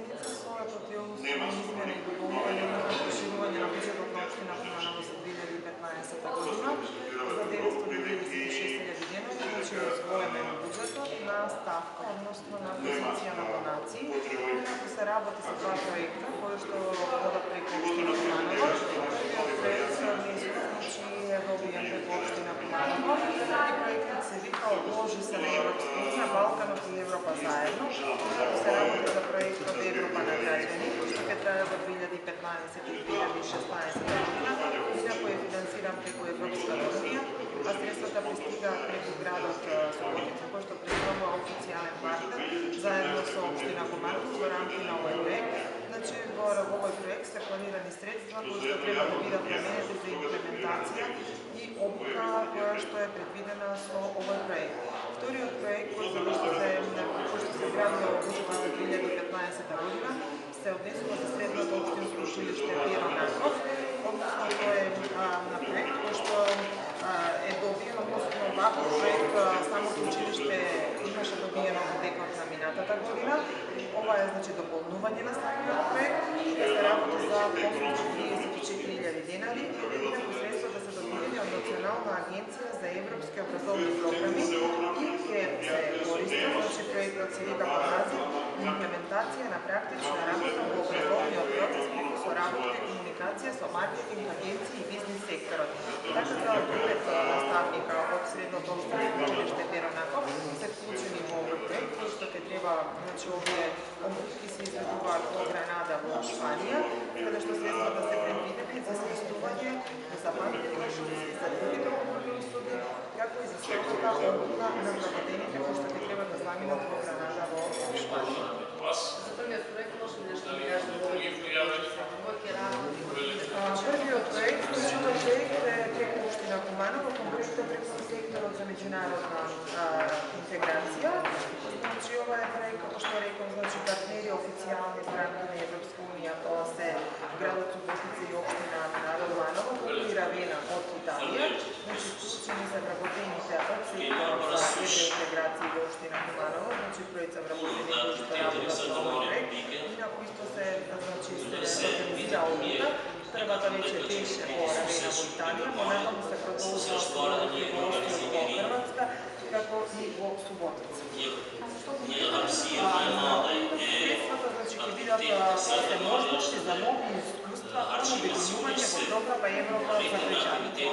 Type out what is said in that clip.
седмица својот дел измена и дополнување на проширување на буџетот на општина Куманово за 2015 година за 996.000 денари, значи освоене на буџетот на ставка, односно на позиција на донации. Инаку се работи со два проекта кои што водат преку општина Куманово. Првиот проект се значи е добиен преку општина Куманово и проектот се вика Одложи се на Европска унија, Балканот и Европа заедно. Инаку се работи за проектот Европа на граѓани, кој што ќе трае до 2015 и 2016 година. Инаку е финансиран преку Европската унија, а средствата пристигаат преку градот Суботица, кој што представува официјален партнер заедно со општина Куманово во рамки на овој проект. Значи, во овој проект се планирани средства кои што треба да бидат наменети за имплементација и обука која што е предвидена со овој проект. Вториот проект кој што се гради во буџетот за 2015 година се однесува за средното општинско училиште Пиро Наков, односно тој е на проект кој што е добиен, односно ваков проект самото училиште имаше добиено во декот на минатата година. Ова е значи дополнување на самиот проект, се работи за помош 34.000 денари, инаку средствата се добиени од Национална агенција за европски образовни програми и ќе се користи, значи проектот се вика под назив имплементација на практична работа во образовниот процес преку соработка и комуникација со маркетинг агенции и бизнис секторот. Така да 9 наставника од средното општинско училиште Пиро Наков се вклучени во овој проект, кој што ќе треба, значи овие обуки се изведуваат во Гранада во Шпанија, каде што средствата се предвидени за сместување за памтни трошоци, за други договорни услуги, како и за самата обука на проведените кои што ќе треба да заминат во Гранада во Шпанија. За првиот проект може нешто да кажете во првиот проект, овој проект е преку општина Куманово, конкретно преку секторот за меѓународна интеграција. Значи ова е проект, како што реков, значи партнери официјални во рамки на Европска унија, тоа се градот Суботица и општина Куманово, како и Равена од Италија. Значи вклучени се вработените од секторот за евроинтеграција во општина Куманово, значи проект за вработени кои што работат во овој проект. Инаку исто се организира обука. Првата вече беше во Равена во Италија, но натаму се продолжува со обуки во Остин во Хрватска, како и во Суботица. Средствата значи ќе бидат возможности за нови искуства, обединување во програма Европа за граѓаните.